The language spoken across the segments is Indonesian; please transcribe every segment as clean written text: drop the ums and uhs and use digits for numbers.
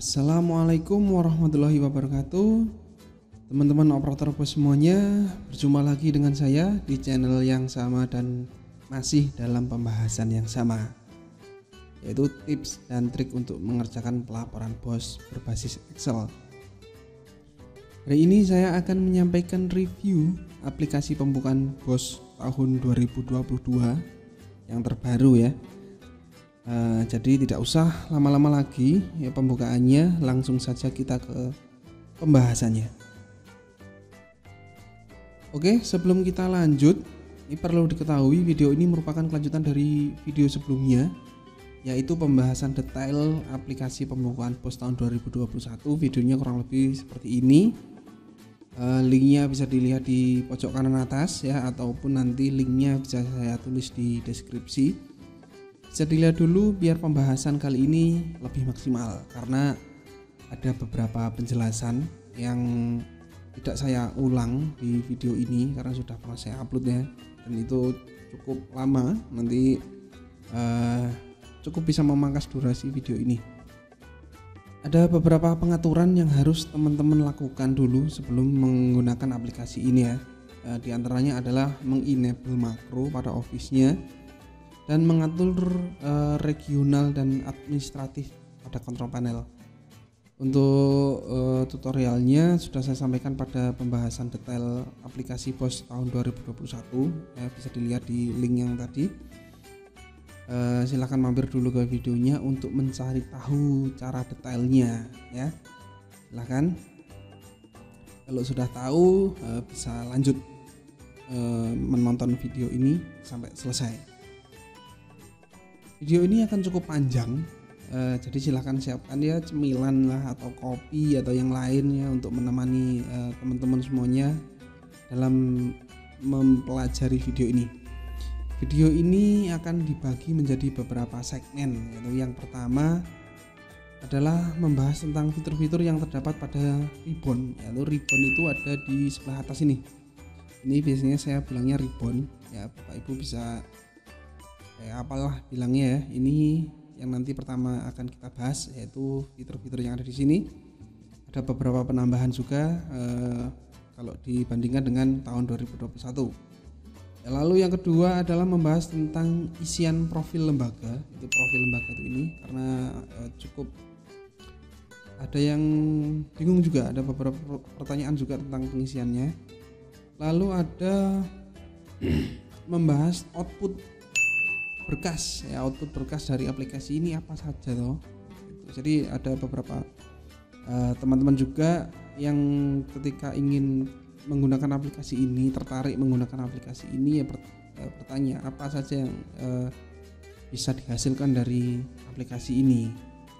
Assalamualaikum warahmatullahi wabarakatuh. Teman-teman operator bos semuanya, berjumpa lagi dengan saya di channel yang sama dan masih dalam pembahasan yang sama, yaitu tips dan trik untuk mengerjakan pelaporan bos berbasis Excel. Hari ini saya akan menyampaikan review aplikasi pembukaan bos tahun 2022 yang terbaru ya. Jadi tidak usah lama-lama lagi ya pembukaannya, langsung saja kita ke pembahasannya. Oke, sebelum kita lanjut, ini perlu diketahui video ini merupakan kelanjutan dari video sebelumnya, yaitu pembahasan detail aplikasi pembukaan bos tahun 2021. Videonya kurang lebih seperti ini. Linknya bisa dilihat di pojok kanan atas ya, ataupun nanti linknya bisa saya tulis di deskripsi. Bisa dilihat dulu biar pembahasan kali ini lebih maksimal, karena ada beberapa penjelasan yang tidak saya ulang di video ini karena sudah pernah saya upload ya, dan itu cukup lama, nanti cukup bisa memangkas durasi video ini. Ada beberapa pengaturan yang harus teman-teman lakukan dulu sebelum menggunakan aplikasi ini ya. Di antaranya adalah mengenable makro pada Office-nya dan mengatur regional dan administratif pada kontrol panel. Untuk tutorialnya sudah saya sampaikan pada pembahasan detail aplikasi bos tahun 2021 ya, bisa dilihat di link yang tadi. Silahkan mampir dulu ke videonya untuk mencari tahu cara detailnya ya. Silahkan, kalau sudah tahu bisa lanjut menonton video ini sampai selesai. Video ini akan cukup panjang, jadi silahkan siapkan ya cemilan lah atau kopi atau yang lainnya untuk menemani teman-teman semuanya dalam mempelajari video ini. Video ini akan dibagi menjadi beberapa segmen, yaitu yang pertama adalah membahas tentang fitur-fitur yang terdapat pada ribbon, yaitu ribbon itu ada di sebelah atas ini. Ini biasanya saya bilangnya ribbon ya, Bapak Ibu bisa apalah bilangnya ya. Ini yang nanti pertama akan kita bahas, yaitu fitur-fitur yang ada di sini. Ada beberapa penambahan juga kalau dibandingkan dengan tahun 2021. Lalu yang kedua adalah membahas tentang isian profil lembaga. Itu profil lembaga itu ini karena cukup ada yang bingung juga, ada beberapa pertanyaan juga tentang pengisiannya. Lalu ada membahas output berkas ya, output berkas dari aplikasi ini apa saja toh. Jadi ada beberapa teman-teman juga yang ketika ingin menggunakan aplikasi ini, tertarik menggunakan aplikasi ini ya, bertanya apa saja yang bisa dihasilkan dari aplikasi ini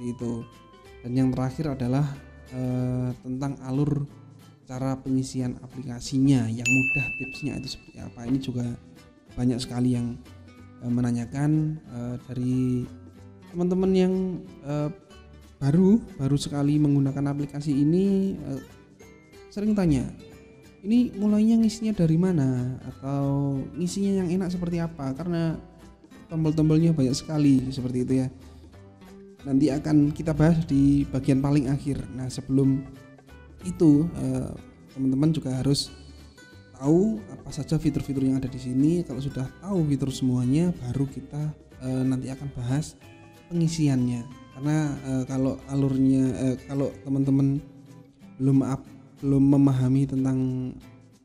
itu. Dan yang terakhir adalah tentang alur cara pengisian aplikasinya yang mudah, tipsnya itu seperti apa. Ini juga banyak sekali yang menanyakan dari teman-teman yang baru sekali menggunakan aplikasi ini, sering tanya ini mulainya ngisinya dari mana atau ngisinya yang enak seperti apa, karena tombol-tombolnya banyak sekali seperti itu ya. Nanti akan kita bahas di bagian paling akhir. Nah sebelum itu teman-teman juga harus tahu apa saja fitur-fitur yang ada di sini. Kalau sudah tahu fitur semuanya, baru kita nanti akan bahas pengisiannya. Karena kalau alurnya, kalau teman-teman belum memahami tentang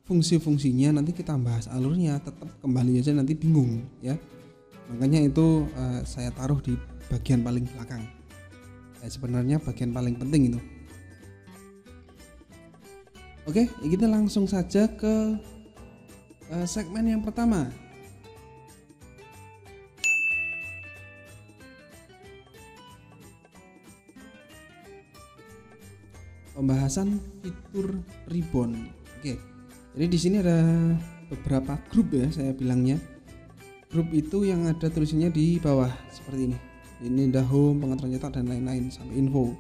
fungsi-fungsinya, nanti kita bahas alurnya tetap kembali aja nanti bingung ya. Makanya itu saya taruh di bagian paling belakang. Sebenarnya bagian paling penting itu. Oke, kita langsung saja ke segmen yang pertama. Pembahasan fitur ribbon. Oke. Jadi di sini ada beberapa grup ya, saya bilangnya. Grup itu yang ada tulisannya di bawah seperti ini. Ini the home, pengaturan cetak dan lain-lain sampai info.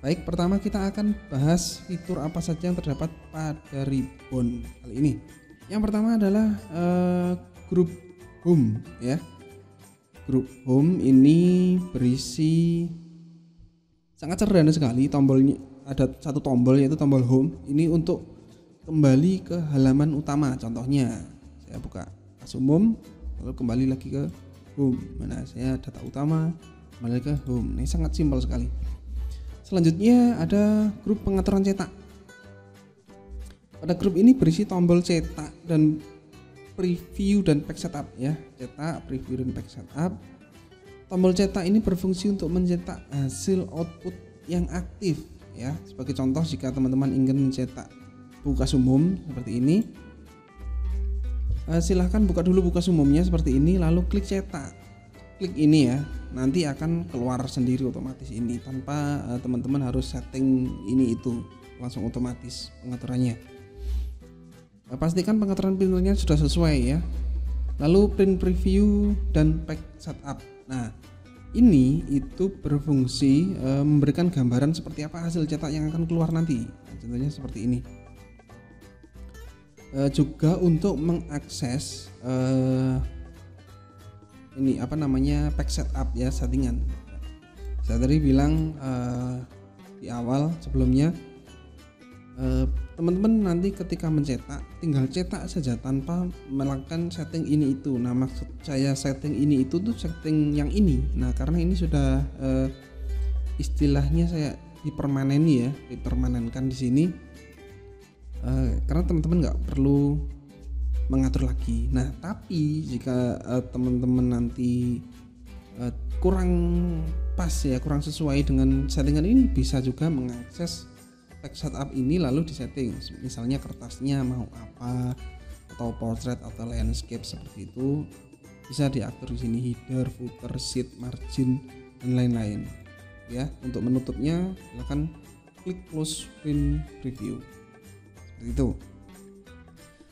Baik, pertama kita akan bahas fitur apa saja yang terdapat pada ribbon kali ini. Yang pertama adalah grup home ya. Grup home ini berisi Sangat sederhana sekali, tombolnya ada satu tombol yaitu tombol home. Ini untuk kembali ke halaman utama. Contohnya saya buka kas umum lalu kembali lagi ke home. Mana saya data utama, kembali ke home. Ini sangat simpel sekali. Selanjutnya ada grup pengaturan cetak. Pada grup ini berisi tombol cetak dan preview dan pack setup ya. Cetak, preview dan pack setup. Tombol cetak ini berfungsi untuk mencetak hasil output yang aktif ya. Sebagai contoh, jika teman-teman ingin mencetak buku kas umum seperti ini, silahkan buka dulu buku kas umumnya seperti ini, lalu klik cetak. Klik ini ya, nanti akan keluar sendiri otomatis ini tanpa teman-teman harus setting ini itu, langsung otomatis pengaturannya. Pastikan pengaturan printernya sudah sesuai ya. Lalu print preview dan pack setup. Nah, ini itu berfungsi memberikan gambaran seperti apa hasil cetak yang akan keluar nanti. Nah, contohnya seperti ini. Juga untuk mengakses ini apa namanya pack setup ya, settingan. Saya tadi bilang di awal sebelumnya, teman-teman nanti ketika mencetak tinggal cetak saja tanpa melakukan setting ini itu. Nah, maksud saya setting ini itu tuh setting yang ini. Nah, karena ini sudah istilahnya saya dipermanenkan di sini, karena teman-teman nggak perlu mengatur lagi. Nah, tapi jika teman-teman nanti kurang pas ya, kurang sesuai dengan settingan ini, bisa juga mengakses pack setup ini lalu disetting, misalnya kertasnya mau apa, atau portrait atau landscape seperti itu, bisa diatur di sini, header, footer, sheet, margin dan lain-lain ya. Untuk menutupnya silakan klik close print preview seperti itu.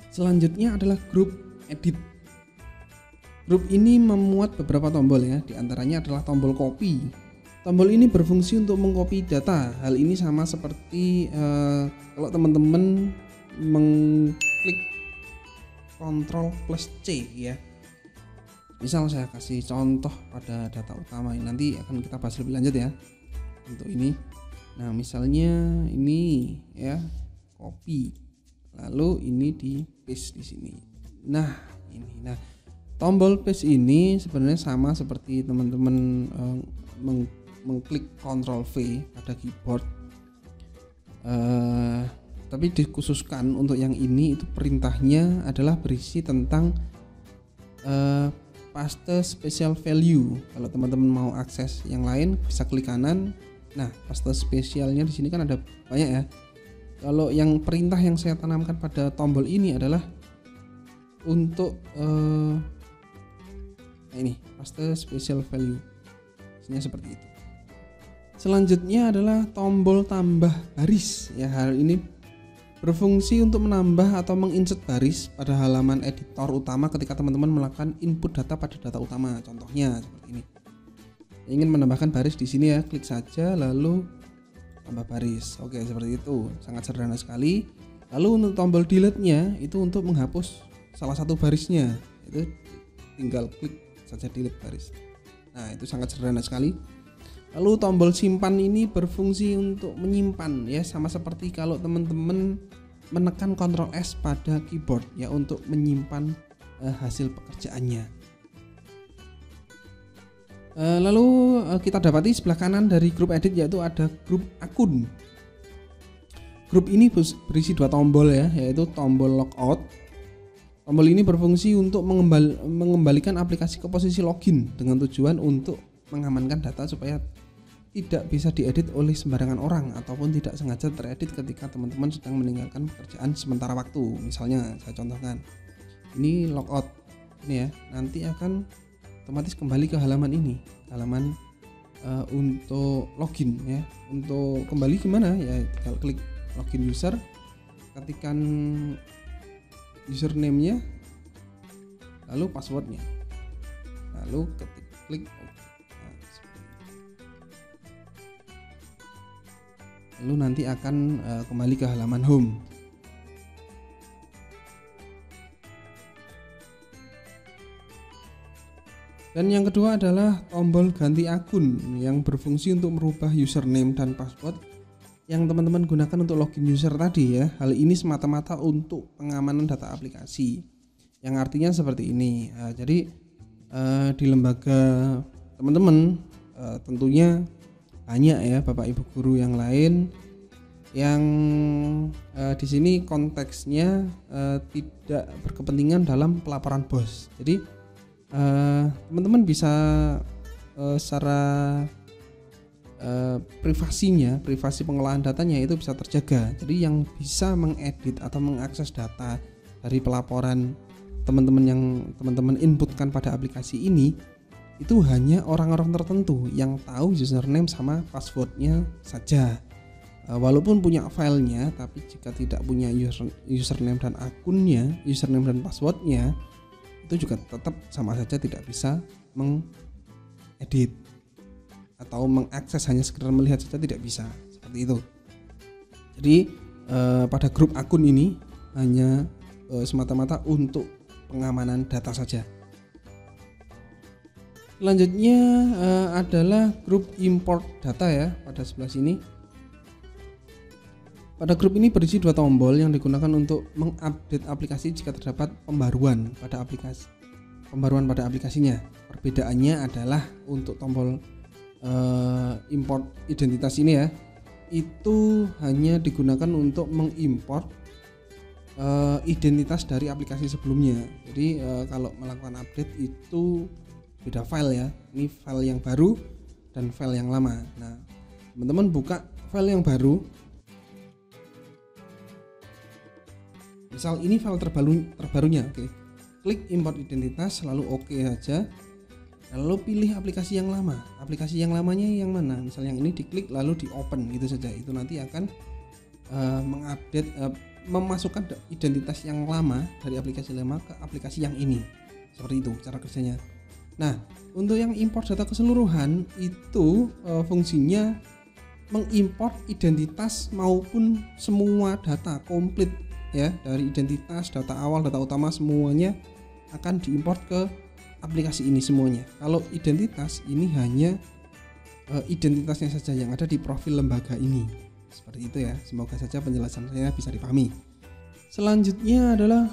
Selanjutnya adalah grup edit. Grup ini memuat beberapa tombol ya, diantaranya adalah tombol copy. Tombol ini berfungsi untuk mengcopy data. Hal ini sama seperti kalau teman-teman mengklik Ctrl plus C ya. Misal saya kasih contoh pada data utama ini, nanti akan kita bahas lebih lanjut ya untuk ini. Nah, misalnya ini ya, copy, lalu ini di paste di sini. Nah, ini. Nah, tombol paste ini sebenarnya sama seperti teman-teman mengklik Ctrl V pada keyboard, tapi dikhususkan untuk yang ini itu perintahnya adalah berisi tentang paste special value. Kalau teman-teman mau akses yang lain bisa klik kanan. Nah, paste spesialnya di sini kan ada banyak ya. Kalau yang perintah yang saya tanamkan pada tombol ini adalah untuk ini paste special value, isinya seperti itu. Selanjutnya adalah tombol tambah baris ya. Hal ini berfungsi untuk menambah atau menginsert baris pada halaman editor utama ketika teman-teman melakukan input data pada data utama. Contohnya seperti ini. Ingin menambahkan baris di sini ya, klik saja lalu tambah baris. Oke, seperti itu. Sangat sederhana sekali. Lalu untuk tombol delete-nya itu untuk menghapus salah satu barisnya. Itu tinggal klik saja delete baris. Nah, itu sangat sederhana sekali. Lalu tombol simpan ini berfungsi untuk menyimpan ya, sama seperti kalau teman-teman menekan Ctrl S pada keyboard ya, untuk menyimpan hasil pekerjaannya. Lalu kita dapati sebelah kanan dari grup edit yaitu ada grup akun. Grup ini berisi dua tombol ya, yaitu tombol logout. Tombol ini berfungsi untuk mengembalikan aplikasi ke posisi login dengan tujuan untuk mengamankan data supaya tidak bisa diedit oleh sembarangan orang ataupun tidak sengaja teredit ketika teman-teman sedang meninggalkan pekerjaan sementara waktu. Misalnya saya contohkan, ini logout ini ya, nanti akan otomatis kembali ke halaman ini, halaman untuk login ya. Untuk kembali gimana ya, tinggal klik login user, ketikkan username-nya lalu passwordnya, lalu klik lalu nanti akan kembali ke halaman home. Dan yang kedua adalah tombol ganti akun yang berfungsi untuk merubah username dan password yang teman-teman gunakan untuk login user tadi ya. Hal ini semata-mata untuk pengamanan data aplikasi. Yang artinya seperti ini. Jadi di lembaga teman-teman tentunya banyak ya Bapak Ibu guru yang lain yang di sini konteksnya tidak berkepentingan dalam pelaporan bos. Jadi teman-teman bisa secara privasi pengolahan datanya itu bisa terjaga. Jadi yang bisa mengedit atau mengakses data dari pelaporan teman-teman yang teman-teman inputkan pada aplikasi ini itu hanya orang-orang tertentu yang tahu username sama passwordnya saja. Walaupun punya filenya, tapi jika tidak punya username dan akunnya, username dan passwordnya, itu juga tetap sama saja tidak bisa mengedit atau mengakses, hanya sekedar melihat saja tidak bisa, seperti itu. Jadi pada grup akun ini hanya semata-mata untuk pengamanan data saja. Selanjutnya adalah grup import data ya pada sebelah sini. Pada grup ini berisi 2 tombol yang digunakan untuk mengupdate aplikasi jika terdapat pembaruan pada aplikasinya. Perbedaannya adalah untuk tombol import identitas ini ya, itu hanya digunakan untuk mengimport identitas dari aplikasi sebelumnya. Jadi kalau melakukan update itu beda file ya. Ini file yang baru dan file yang lama. Nah, teman-teman buka file yang baru. Misal ini file terbarunya, oke. Klik import identitas, lalu oke saja. Lalu pilih aplikasi yang lama. Aplikasi yang lamanya yang mana? Misal yang ini diklik lalu di open gitu saja. Itu nanti akan mengupdate, memasukkan identitas yang lama dari aplikasi lama ke aplikasi yang ini. Seperti itu cara kerjanya. Nah, untuk yang import data keseluruhan itu fungsinya mengimport identitas maupun semua data komplit ya, dari identitas, data awal, data utama semuanya akan diimport ke aplikasi ini semuanya. Kalau identitas ini hanya identitasnya saja yang ada di profil lembaga ini. Seperti itu ya. Semoga saja penjelasan saya bisa dipahami. Selanjutnya adalah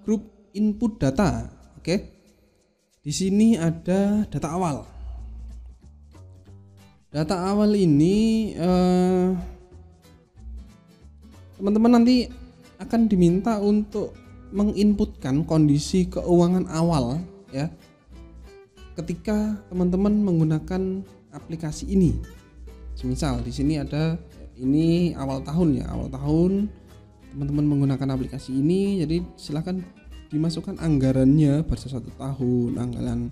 grup input data. Oke. Di sini ada data awal. Data awal ini teman-teman nanti akan diminta untuk menginputkan kondisi keuangan awal ya ketika teman-teman menggunakan aplikasi ini. Semisal di sini ada ini awal tahun ya, awal tahun teman-teman menggunakan aplikasi ini, jadi silakan dimasukkan anggarannya pada 1 tahun, anggaran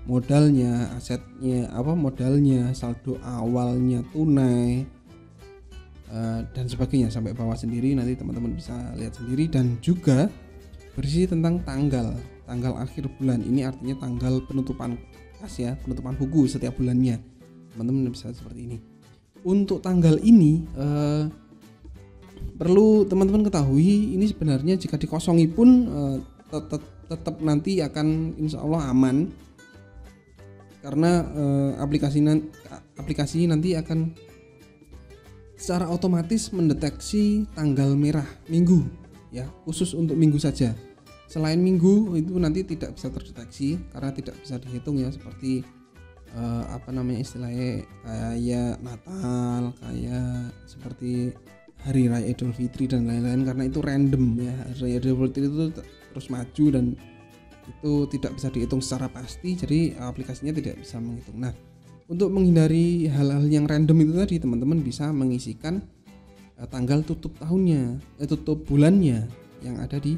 modalnya, asetnya, modalnya, saldo awalnya tunai, dan sebagainya sampai bawah sendiri, nanti teman-teman bisa lihat sendiri. Dan juga berisi tentang tanggal akhir bulan, ini artinya tanggal penutupan kas ya, penutupan buku setiap bulannya. Teman-teman bisa seperti ini. Untuk tanggal ini perlu teman-teman ketahui, ini sebenarnya jika dikosongi pun tetap nanti akan insya Allah aman, karena aplikasi nanti akan secara otomatis mendeteksi tanggal merah minggu ya, khusus untuk minggu saja. Selain minggu itu nanti tidak bisa terdeteksi karena tidak bisa dihitung ya, seperti istilahnya kayak Natal, kayak seperti Hari Raya Idul Fitri dan lain-lain, karena itu random ya. Hari Raya Idul Fitri itu terus maju dan itu tidak bisa dihitung secara pasti, jadi aplikasinya tidak bisa menghitung. Nah, untuk menghindari hal-hal yang random itu tadi, teman-teman bisa mengisikan tanggal tutup tahunnya, tutup bulannya yang ada di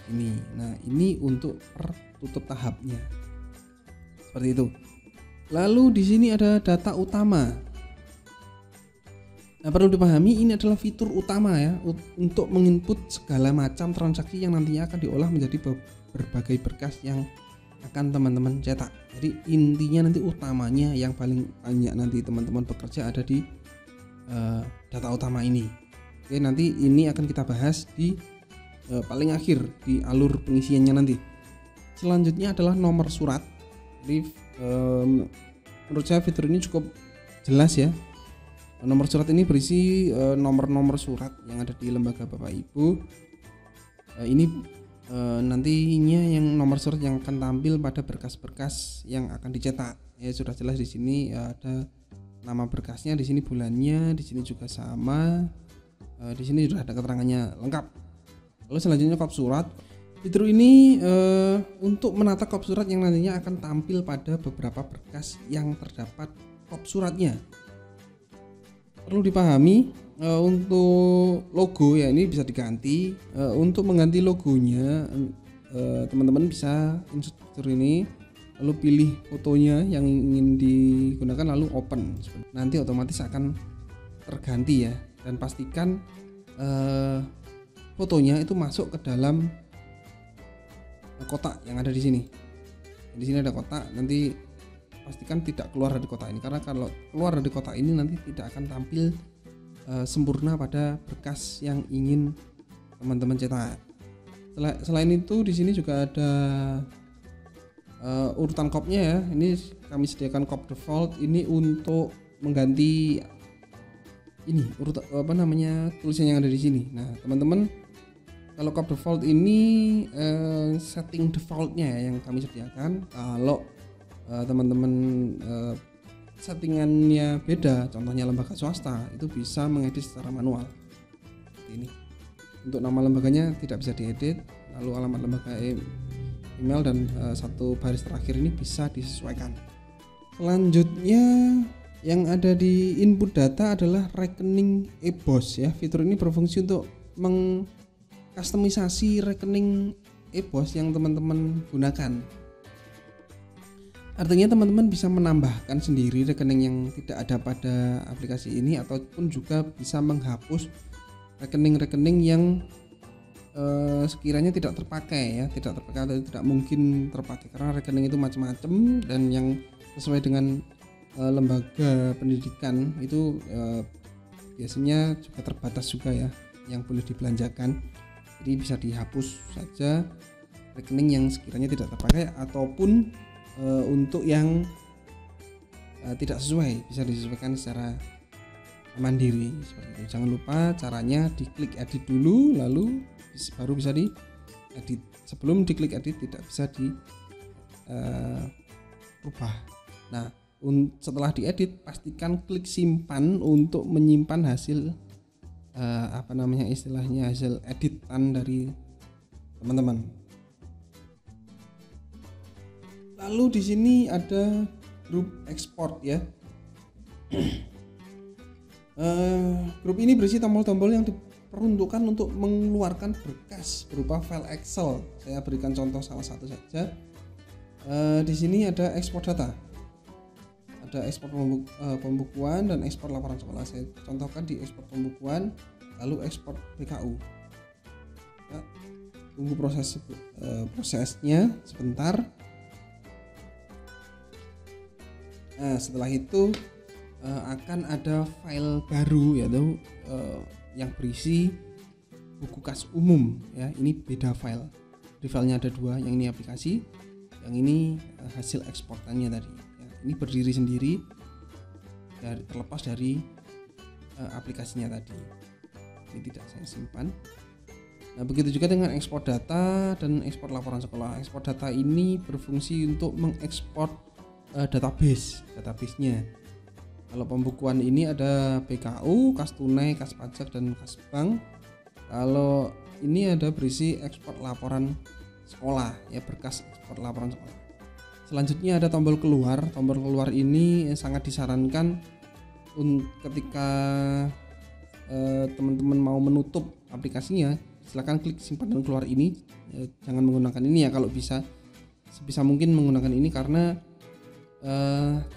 ini. Nah, ini untuk per tutup tahapnya. Seperti itu. Lalu di sini ada data utama. Nah, perlu dipahami ini adalah fitur utama ya untuk menginput segala macam transaksi yang nantinya akan diolah menjadi berbagai berkas yang akan teman-teman cetak. Jadi intinya nanti utamanya yang paling banyak nanti teman-teman bekerja ada di data utama ini. Oke, nanti ini akan kita bahas di paling akhir di alur pengisiannya nanti. Selanjutnya adalah nomor surat. Jadi menurut saya fitur ini cukup jelas ya. Nomor surat ini berisi nomor-nomor surat yang ada di lembaga Bapak Ibu. Ini nantinya yang nomor surat yang akan tampil pada berkas-berkas yang akan dicetak. Ya sudah jelas di sini ada nama berkasnya, di sini bulannya, di sini juga sama. Di sini sudah ada keterangannya lengkap. Lalu selanjutnya kop surat. Fitur ini untuk menata kop surat yang nantinya akan tampil pada beberapa berkas yang terdapat kop suratnya. Perlu dipahami untuk logo ya ini bisa diganti. Untuk mengganti logonya teman-teman bisa insert fitur ini, lalu pilih fotonya yang ingin digunakan lalu open. Nanti otomatis akan terganti ya, dan pastikan fotonya itu masuk ke dalam kotak yang ada di sini. Di sini ada kotak, nanti pastikan tidak keluar dari kotak ini, karena kalau keluar dari kotak ini nanti tidak akan tampil sempurna pada berkas yang ingin teman-teman cetak. Selain itu di sini juga ada urutan kopnya ya. Ini kami sediakan kop default ini untuk mengganti ini urut tulisan yang ada di sini. Nah teman-teman, kalau kop default ini setting defaultnya ya, yang kami sediakan. Kalau teman-teman settingannya beda, contohnya lembaga swasta, itu bisa mengedit secara manual. Seperti ini. Untuk nama lembaganya tidak bisa diedit, lalu alamat lembaga email dan satu baris terakhir ini bisa disesuaikan. Selanjutnya yang ada di input data adalah rekening e-bos ya. Fitur ini berfungsi untuk mengkustomisasi rekening e-bos yang teman-teman gunakan. Artinya teman-teman bisa menambahkan sendiri rekening yang tidak ada pada aplikasi ini, ataupun juga bisa menghapus rekening-rekening yang sekiranya tidak terpakai ya, tidak terpakai atau tidak mungkin terpakai, karena rekening itu macam-macam dan yang sesuai dengan lembaga pendidikan itu biasanya juga terbatas juga ya yang boleh dibelanjakan. Jadi bisa dihapus saja rekening yang sekiranya tidak terpakai, ataupun untuk yang tidak sesuai bisa disesuaikan secara mandiri seperti itu. Jangan lupa caranya diklik edit dulu, lalu baru bisa diedit. Sebelum diklik edit tidak bisa diubah. Nah setelah diedit pastikan klik simpan untuk menyimpan hasil istilahnya hasil editan dari teman-teman. Lalu di sini ada grup export ya. Grup ini berisi tombol-tombol yang diperuntukkan untuk mengeluarkan berkas berupa file Excel. Saya berikan contoh salah satu saja. Di sini ada ekspor data, ada ekspor pembukuan dan ekspor laporan sekolah. Saya contohkan di ekspor pembukuan, lalu ekspor BKU. Ya, tunggu prosesnya sebentar. Nah, setelah itu akan ada file baru yaitu yang berisi buku kas umum ya. Ini beda file. Di filenya ada dua, yang ini aplikasi, yang ini hasil eksportannya tadi. Ya, ini berdiri sendiri terlepas dari aplikasinya tadi. Ini tidak saya simpan. Nah, begitu juga dengan ekspor data dan ekspor laporan sekolah. Ekspor data ini berfungsi untuk mengekspor database-nya. Kalau pembukuan ini ada BKU, kas tunai, kas pajak dan kas bank. Kalau ini ada berisi ekspor laporan sekolah ya, berkas ekspor laporan sekolah. Selanjutnya ada tombol keluar. Tombol keluar ini sangat disarankan ketika teman-teman mau menutup aplikasinya, silakan klik simpan dan keluar ini. Jangan menggunakan ini ya, kalau bisa sebisa mungkin menggunakan ini, karena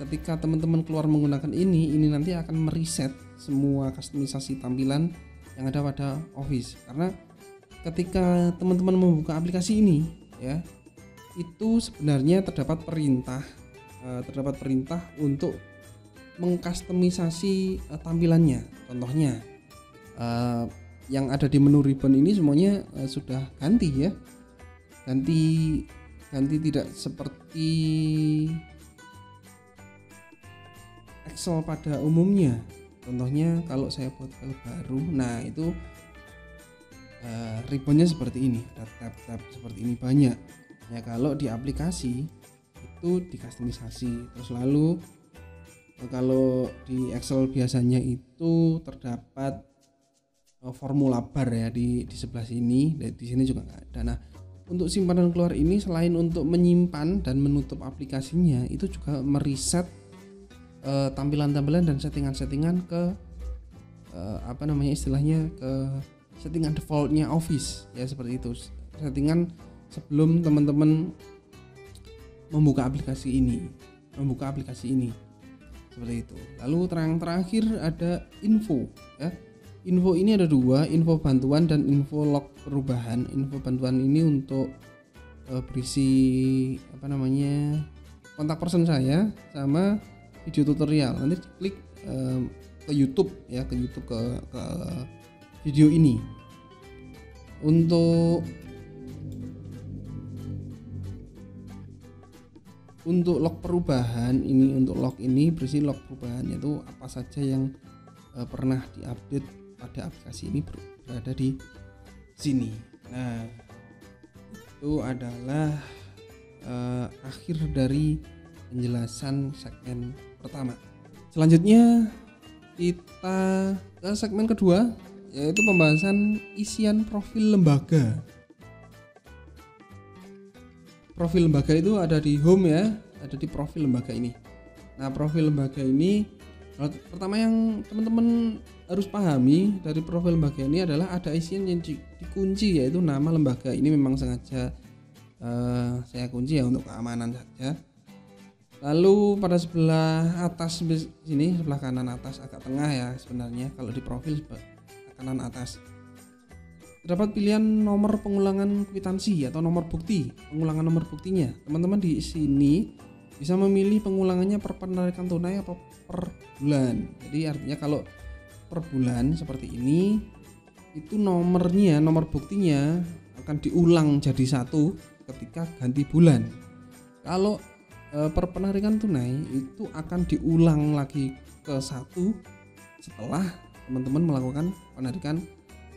ketika teman-teman keluar menggunakan ini nanti akan mereset semua kustomisasi tampilan yang ada pada Office. Karena ketika teman-teman membuka aplikasi ini ya, itu sebenarnya terdapat perintah untuk mengkustomisasi tampilannya. Contohnya yang ada di menu ribbon ini semuanya sudah ganti ya, ganti ganti tidak seperti Excel pada umumnya. Contohnya kalau saya buat file baru, nah itu ribbonnya seperti ini, ada tab-tab seperti ini banyak. Ya kalau di aplikasi itu dikustomisasi. Terus lalu kalau di Excel biasanya itu terdapat formula bar ya di sebelah sini, di sini juga nggak ada. Nah, untuk simpanan keluar ini selain untuk menyimpan dan menutup aplikasinya, itu juga meriset tampilan-tampilan dan settingan-settingan ke istilahnya ke settingan defaultnya Office ya, seperti itu. Settingan sebelum teman-teman membuka aplikasi ini seperti itu. Lalu terakhir ada info ya. Info ini ada dua, info bantuan dan info log perubahan. Info bantuan ini untuk berisi kontak person saya sama video tutorial. Nanti klik ke YouTube ya, ke video ini. Untuk log perubahan ini, untuk log ini berisi log perubahan, yaitu apa saja yang pernah diupdate pada aplikasi ini berada di sini. Nah, itu adalah akhir dari penjelasan segmen pertama. Selanjutnya kita ke segmen kedua, yaitu pembahasan isian profil lembaga. Profil lembaga itu ada di home ya, ada di profil lembaga ini. Nah, profil lembaga ini pertama yang teman-teman harus pahami dari profil lembaga ini adalah ada isian yang dikunci, yaitu nama lembaga. Ini memang sengaja saya kunci ya untuk keamanan saja. Lalu pada sebelah atas sini, sebelah kanan atas agak tengah ya sebenarnya, kalau di profil kanan atas terdapat pilihan nomor pengulangan kwitansi atau nomor bukti, pengulangan nomor buktinya. Teman-teman di sini bisa memilih pengulangannya per penarikan tunai atau per bulan. Jadi artinya kalau per bulan seperti ini, itu nomor buktinya akan diulang jadi satu ketika ganti bulan. Kalau per penarikan tunai itu akan diulang lagi ke satu setelah teman-teman melakukan penarikan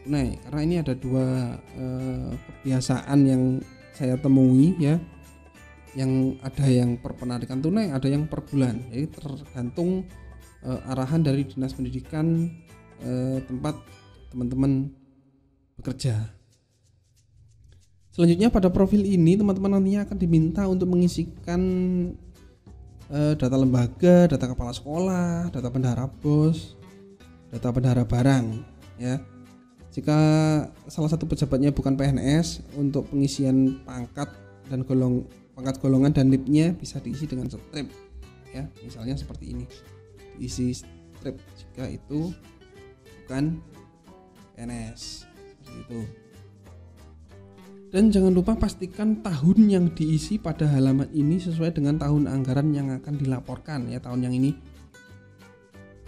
tunai. Karena ini ada dua kebiasaan yang saya temui ya, yang ada yang per penarikan tunai, ada yang per bulan. Jadi tergantung arahan dari Dinas Pendidikan tempat teman-teman bekerja. Selanjutnya pada profil ini teman-teman nantinya akan diminta untuk mengisikan data lembaga, data kepala sekolah, data bendahara BOS, data bendahara barang ya. Jika salah satu pejabatnya bukan PNS, untuk pengisian pangkat dan pangkat golongan dan NIP-nya bisa diisi dengan strip ya, misalnya seperti ini, diisi strip jika itu bukan PNS, seperti itu. Dan jangan lupa pastikan tahun yang diisi pada halaman ini sesuai dengan tahun anggaran yang akan dilaporkan ya, tahun yang ini.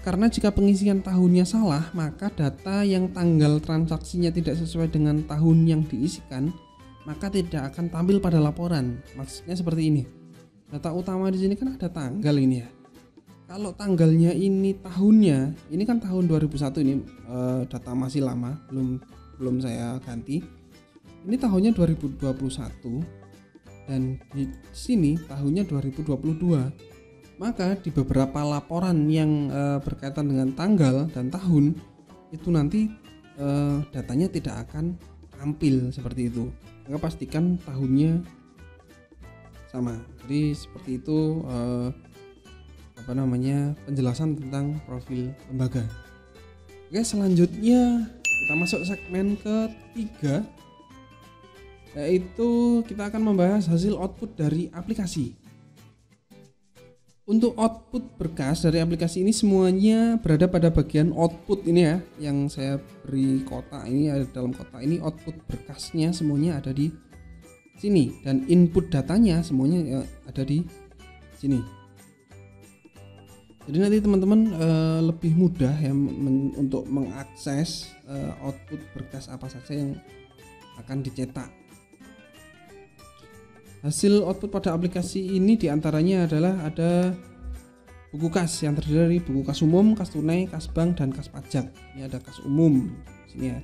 Karena jika pengisian tahunnya salah, maka data yang tanggal transaksinya tidak sesuai dengan tahun yang diisikan, maka tidak akan tampil pada laporan. Maksudnya seperti ini. Data utama di sini kan ada tanggal ini ya. Kalau tanggalnya ini tahunnya, ini kan tahun 2001 ini, data masih lama, belum saya ganti. Ini tahunnya 2021 dan di sini tahunnya 2022. Maka di beberapa laporan yang berkaitan dengan tanggal dan tahun itu nanti datanya tidak akan tampil seperti itu. Maka pastikan tahunnya sama. Jadi seperti itu penjelasan tentang profil lembaga. Oke, selanjutnya kita masuk segmen ketiga, yaitu kita akan membahas hasil output dari aplikasi. Untuk output berkas dari aplikasi ini semuanya berada pada bagian output ini ya, yang saya beri kotak ini, ada dalam kotak ini output berkasnya semuanya ada di sini, dan input datanya semuanya ada di sini. Jadi nanti teman-teman lebih mudah ya untuk mengakses output berkas apa saja yang akan dicetak. Hasil output pada aplikasi ini diantaranya adalah ada buku kas yang terdiri dari buku kas umum, kas tunai, kas bank, dan kas pajak. Ini ada kas umum di sini ya,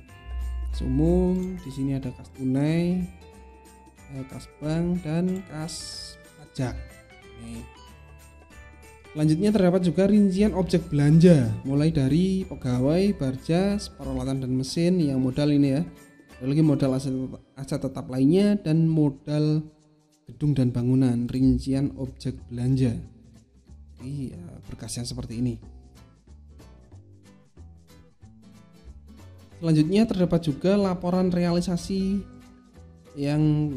kas umum, di sini ada kas tunai, kas bank, dan kas pajak. Selanjutnya terdapat juga rincian objek belanja, mulai dari pegawai, barjas, peralatan dan mesin yang modal ini ya. Ada lagi modal aset tetap lainnya dan modal gedung dan bangunan, rincian objek belanja. Jadi berkasnya seperti ini. Selanjutnya terdapat juga laporan realisasi yang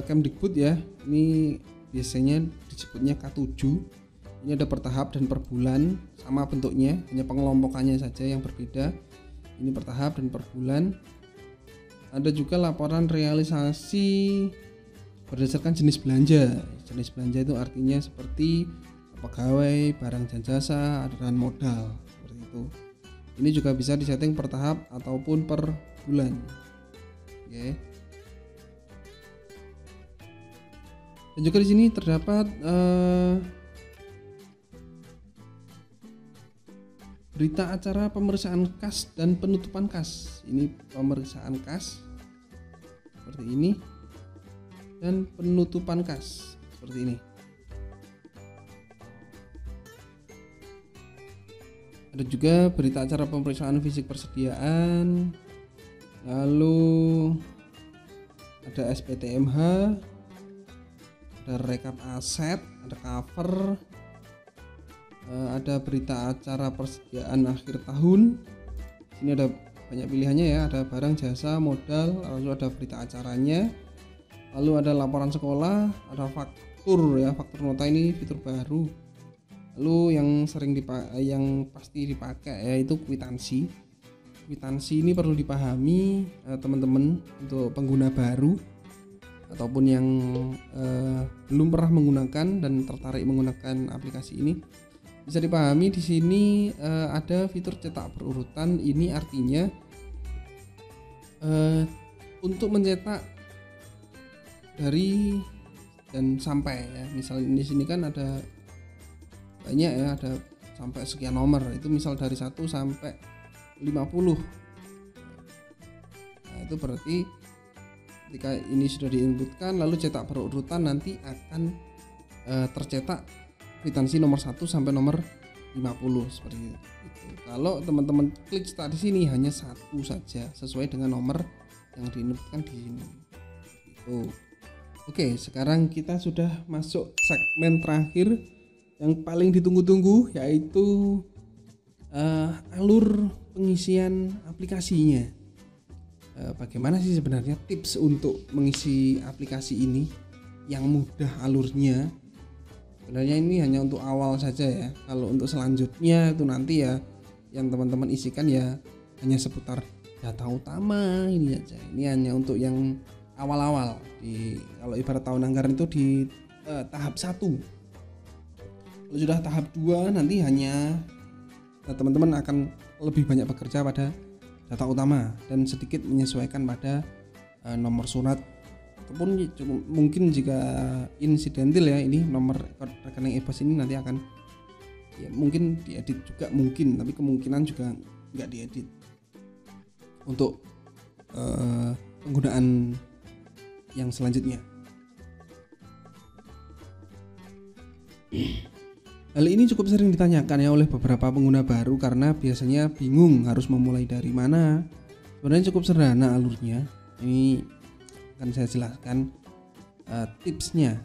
Kemdikbud ya. Ini biasanya disebutnya K7. Ini ada per tahap dan per bulan, sama bentuknya, hanya pengelompokannya saja yang berbeda. Ini per tahap dan per bulan. Ada juga laporan realisasi berdasarkan jenis belanja. Jenis belanja itu artinya seperti pegawai, barang dan jasa, dan modal, seperti itu. Ini juga bisa disetting per tahap ataupun per bulan. Oke. Dan juga di sini terdapat berita acara pemeriksaan kas dan penutupan kas. Ini pemeriksaan kas seperti ini dan penutupan kas seperti ini. Ada juga berita acara pemeriksaan fisik persediaan, lalu ada SPTMH, ada rekap aset, ada cover, ada berita acara persediaan akhir tahun. Ini ada banyak pilihannya ya, ada barang, jasa, modal, lalu ada berita acaranya, lalu ada laporan sekolah, ada faktur ya, faktur nota ini fitur baru. Lalu yang sering yang pasti dipakai yaitu kwitansi. Kwitansi ini perlu dipahami teman-teman untuk pengguna baru ataupun yang belum pernah menggunakan dan tertarik menggunakan aplikasi ini. Bisa dipahami di sini ada fitur cetak berurutan. Ini artinya untuk mencetak dari dan sampai ya. Misalnya di sini kan ada banyak ya, ada sampai sekian nomor. Itu misal dari 1 sampai 50. Nah, itu berarti ketika ini sudah diinputkan lalu cetak berurutan, nanti akan tercetak kwitansi nomor 1 sampai nomor 50 seperti itu. Kalau teman-teman klik start di sini hanya satu saja sesuai dengan nomor yang diinputkan di sini. Gitu. Oke, sekarang kita sudah masuk segmen terakhir yang paling ditunggu-tunggu, yaitu alur pengisian aplikasinya. Bagaimana sih sebenarnya tips untuk mengisi aplikasi ini yang mudah alurnya? Sebenarnya ini hanya untuk awal saja ya. Kalau untuk selanjutnya itu nanti ya yang teman-teman isikan ya hanya seputar data utama ini aja. Ini hanya untuk yang awal-awal. Kalau ibarat tahun anggaran itu di tahap 1. Kalau sudah tahap 2 nanti hanya teman-teman akan lebih banyak bekerja pada data utama dan sedikit menyesuaikan pada nomor surat ataupun mungkin jika insidental ya, ini nomor rekening e-pos ini nanti akan ya mungkin diedit juga mungkin, tapi kemungkinan juga nggak diedit untuk penggunaan yang selanjutnya. Hal ini cukup sering ditanyakan ya oleh beberapa pengguna baru karena biasanya bingung harus memulai dari mana. Sebenarnya cukup sederhana alurnya. Ini akan saya jelaskan tipsnya.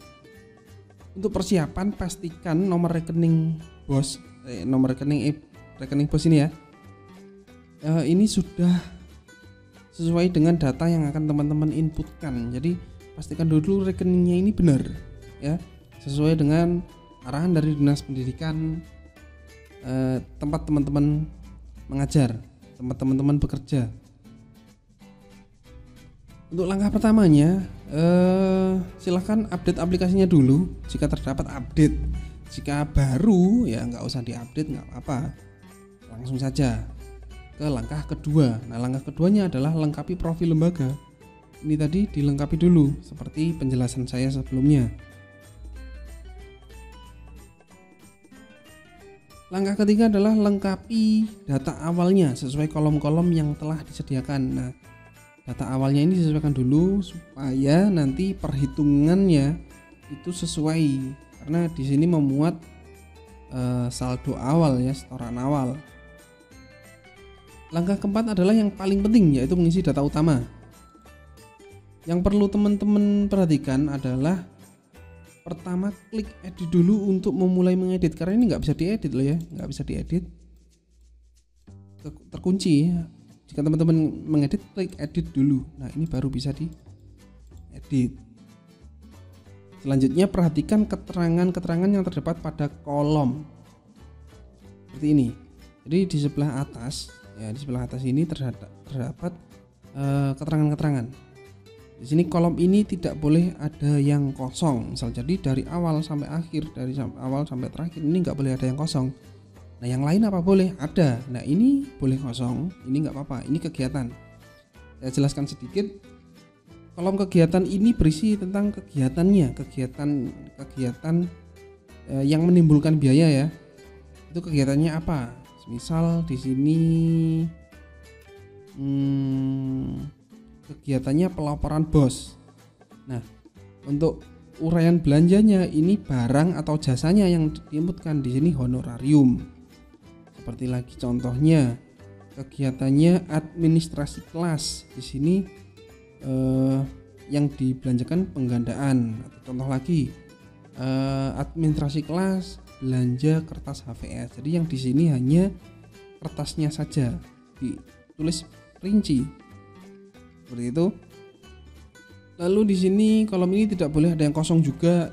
Untuk persiapan pastikan nomor rekening bos, nomor rekening bos ini ya. Ini sudah sesuai dengan data yang akan teman-teman inputkan. Jadi pastikan dulu rekeningnya ini benar ya, sesuai dengan arahan dari Dinas Pendidikan tempat teman-teman mengajar, tempat teman-teman bekerja. Untuk langkah pertamanya silahkan update aplikasinya dulu jika terdapat update. Jika baru ya nggak usah diupdate, nggak apa-apa, langsung saja ke langkah kedua. Nah, langkah keduanya adalah lengkapi profil lembaga. ini tadi dilengkapi dulu seperti penjelasan saya sebelumnya. Langkah ketiga adalah lengkapi data awalnya sesuai kolom-kolom yang telah disediakan. Nah, data awalnya ini disesuaikan dulu supaya nanti perhitungannya itu sesuai, karena di sini memuat saldo awal ya, setoran awal. Langkah keempat adalah yang paling penting, yaitu mengisi data utama. Yang perlu teman-teman perhatikan adalah pertama, klik edit dulu untuk memulai mengedit, karena ini nggak bisa diedit loh ya, nggak bisa diedit, terkunci. Jika teman-teman mengedit, klik edit dulu. Nah, ini baru bisa diedit. Selanjutnya perhatikan keterangan-keterangan yang terdapat pada kolom seperti ini. Jadi di sebelah atas ya, di sebelah atas ini terdapat keterangan-keterangan. Di sini kolom ini tidak boleh ada yang kosong. Misal jadi dari awal sampai akhir, dari awal sampai terakhir ini nggak boleh ada yang kosong. Nah, yang lain apa boleh? Ada. Nah, ini boleh kosong, ini nggak apa-apa. Ini kegiatan. Saya jelaskan sedikit. Kolom kegiatan ini berisi tentang kegiatannya, kegiatan yang menimbulkan biaya ya. Itu kegiatannya apa? Misal di sini kegiatannya pelaporan bos. Nah, untuk uraian belanjanya ini barang atau jasanya yang diinputkan, di sini honorarium. Seperti lagi contohnya, kegiatannya administrasi kelas. Di sini yang dibelanjakan penggandaan. Contoh lagi, administrasi kelas belanja kertas HVS. Jadi yang di sini hanya kertasnya saja ditulis rinci. Seperti itu. Lalu di sini kolom ini tidak boleh ada yang kosong juga.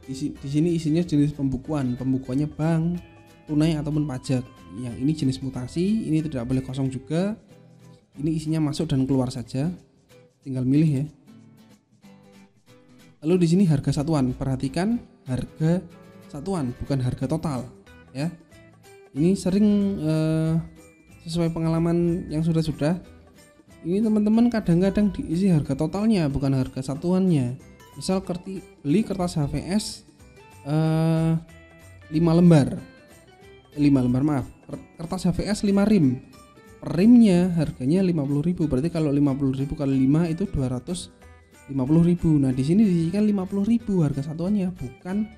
Di sini isinya jenis pembukuannya bank, tunai ataupun pajak. Yang ini jenis mutasi, ini tidak boleh kosong juga. Ini isinya masuk dan keluar saja. Tinggal milih ya. Lalu di sini harga satuan, perhatikan harga satuan bukan harga total ya. Ini sering sesuai pengalaman yang sudah. Ini teman-teman kadang-kadang diisi harga totalnya bukan harga satuannya. Misal beli kertas HVS 5 lembar maaf, kertas HVS 5 rim. Per rimnya harganya 50.000. Berarti kalau 50.000 kali 5 itu 250.000. Nah, di sini diisikan 50.000 harga satuannya, bukan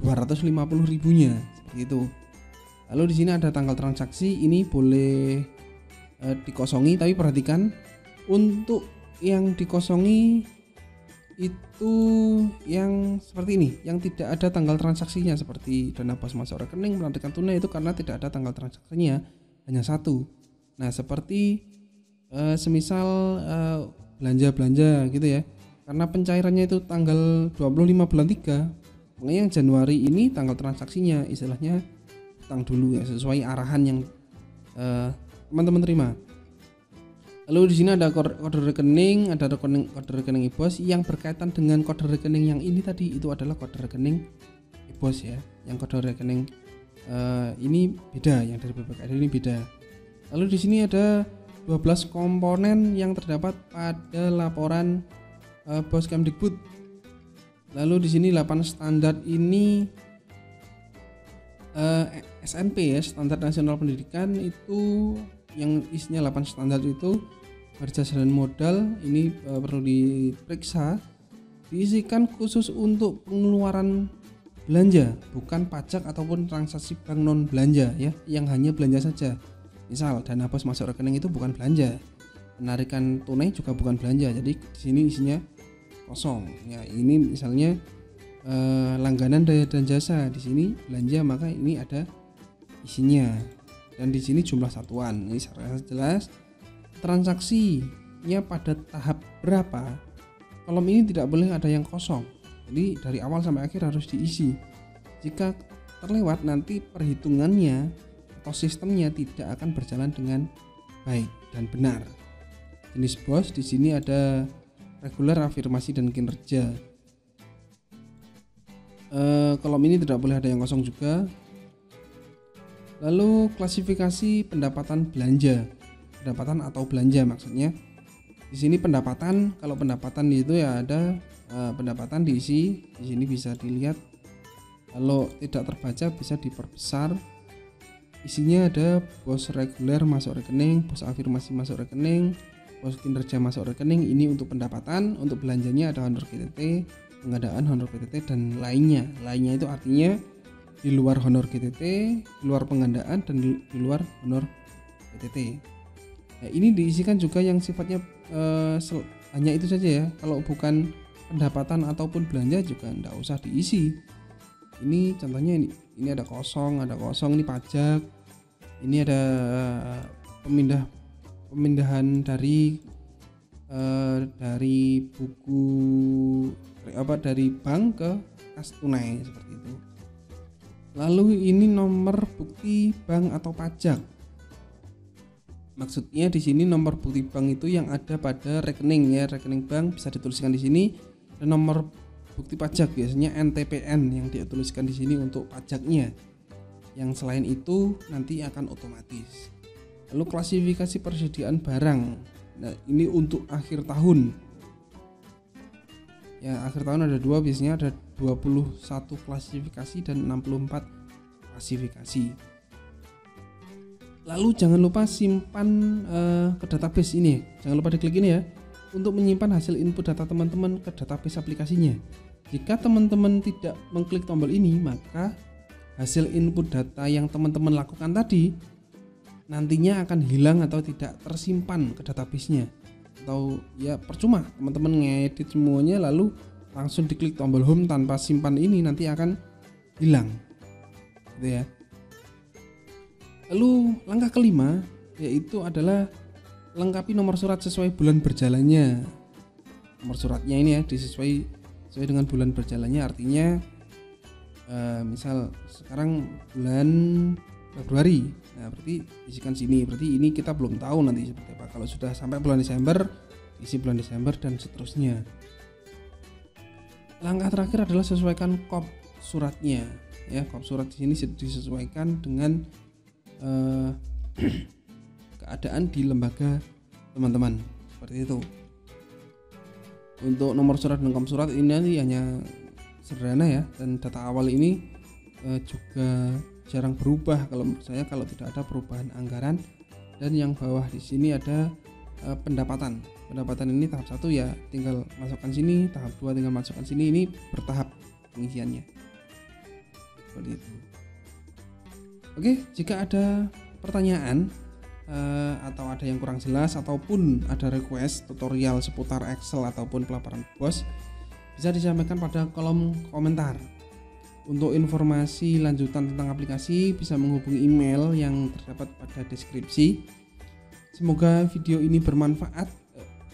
250.000-nya. Seperti itu. Lalu di sini ada tanggal transaksi, ini boleh dikosongi, tapi perhatikan untuk yang dikosongi itu yang seperti ini, yang tidak ada tanggal transaksinya, seperti dana bos masuk rekening, penarikan tunai, itu karena tidak ada tanggal transaksinya, hanya satu. Nah, seperti semisal belanja gitu ya, karena pencairannya itu tanggal 25 bulan 3, makanya yang Januari ini tanggal transaksinya istilahnya utang dulu ya, sesuai arahan yang teman-teman terima. Lalu di sini ada kode rekening, ada kode rekening e-bos yang berkaitan dengan kode rekening yang ini tadi, itu adalah kode rekening e-bos ya. Yang kode rekening ini beda, yang dari BPKD ini beda. Lalu di sini ada 12 komponen yang terdapat pada laporan Bos Kemdikbud. Lalu di sini 8 standar ini SNP ya, Standar Nasional Pendidikan, itu yang isinya 8 standar itu berdasarkan modal ini perlu diperiksa, diisikan khusus untuk pengeluaran belanja, bukan pajak ataupun transaksi bank non belanja ya, yang hanya belanja saja. Misal dana bos masuk rekening itu bukan belanja, penarikan tunai juga bukan belanja, jadi di sini isinya kosong ya. Ini misalnya langganan daya dan jasa, di sini belanja, maka ini ada isinya. Dan di sini jumlah satuan, ini secara jelas. Transaksinya pada tahap berapa, kolom ini tidak boleh ada yang kosong, jadi dari awal sampai akhir harus diisi. Jika terlewat, nanti perhitungannya atau sistemnya tidak akan berjalan dengan baik dan benar. Jenis bos di sini ada reguler, afirmasi, dan kinerja. Kolom ini tidak boleh ada yang kosong juga. Lalu klasifikasi pendapatan belanja, pendapatan atau belanja maksudnya. Di sini pendapatan, kalau pendapatan itu ya ada pendapatan diisi di sini bisa dilihat. Kalau tidak terbaca bisa diperbesar. Isinya ada bos reguler masuk rekening, bos afirmasi masuk rekening, bos kinerja masuk rekening. Ini untuk pendapatan. Untuk belanjanya ada honor GTT, pengadaan honor PTT dan lainnya. Lainnya itu artinya di luar honor GTT, di luar pengadaan dan di luar honor PTT. Nah, ini diisikan juga yang sifatnya hanya itu saja ya. Kalau bukan pendapatan ataupun belanja juga enggak usah diisi. Ini contohnya ini ada kosong ini pajak. Ini ada pemindahan dari buku dari bank ke kas tunai seperti itu. Lalu ini nomor bukti bank atau pajak. Maksudnya di sini nomor bukti bank itu yang ada pada rekening ya, rekening bank bisa dituliskan di sini. Dan nomor bukti pajak biasanya NTPN yang dituliskan di sini untuk pajaknya. Yang selain itu nanti akan otomatis. Lalu klasifikasi persediaan barang. Nah, ini untuk akhir tahun. Ya, akhir tahun ada dua, biasanya ada 21 klasifikasi dan 64 klasifikasi. Lalu jangan lupa simpan ke database ini. Jangan lupa diklik ini ya untuk menyimpan hasil input data teman-teman ke database aplikasinya. Jika teman-teman tidak mengklik tombol ini, maka hasil input data yang teman-teman lakukan tadi nantinya akan hilang atau tidak tersimpan ke database-nya. Atau ya percuma teman-teman ngedit semuanya lalu langsung diklik tombol home tanpa simpan ini, nanti akan hilang. Gitu ya. Lalu langkah kelima yaitu adalah lengkapi nomor surat sesuai bulan berjalannya. Nomor suratnya ini ya sesuai dengan bulan berjalannya, artinya misal sekarang bulan Februari, nah berarti isikan sini, berarti ini kita belum tahu nanti seperti apa. Kalau sudah sampai bulan Desember, isi bulan Desember dan seterusnya. Langkah terakhir adalah sesuaikan kop suratnya. Ya, kop surat di sini disesuaikan dengan keadaan di lembaga teman-teman, seperti itu. Untuk nomor surat dan kop surat ini hanya sederhana ya, dan data awal ini juga jarang berubah kalau menurut saya, kalau tidak ada perubahan anggaran. Dan yang bawah di sini ada pendapatan. Pendapatan ini tahap 1 ya tinggal masukkan sini, tahap 2 tinggal masukkan sini, ini bertahap pengisiannya. Seperti itu. Oke, jika ada pertanyaan atau ada yang kurang jelas ataupun ada request tutorial seputar Excel ataupun pelaporan bos, bisa disampaikan pada kolom komentar. Untuk informasi lanjutan tentang aplikasi bisa menghubungi email yang terdapat pada deskripsi. Semoga video ini bermanfaat.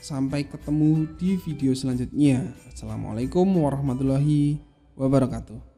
Sampai ketemu di video selanjutnya. Assalamualaikum warahmatullahi wabarakatuh.